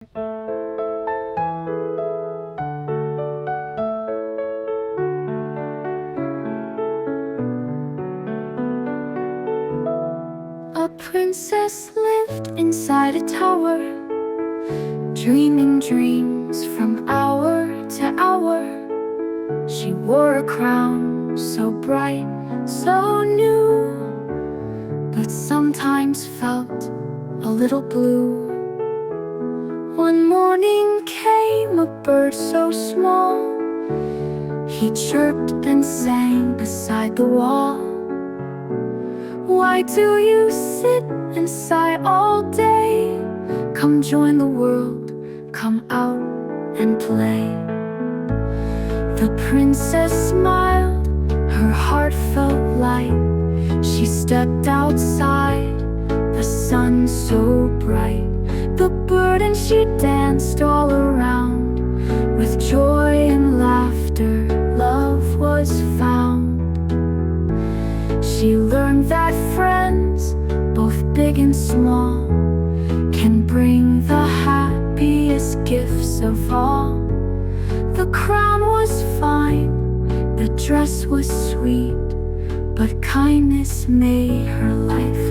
A princess lived inside a tower, dreaming dreams from hour to hour. She wore a crown so bright, so new, but sometimes felt a little blue. One morning came a bird so small. He chirped and sang beside the wall. Why do you sit and sigh all day? Come join the world, come out and play. The princess smiled, her heart felt light. She stepped outside, the sun so bright. The bird and she danced all around. With joy and laughter, love was found. She learned that friends, both big and small, can bring the happiest gifts of all. The crown was fine, the dress was sweet, but kindness made her life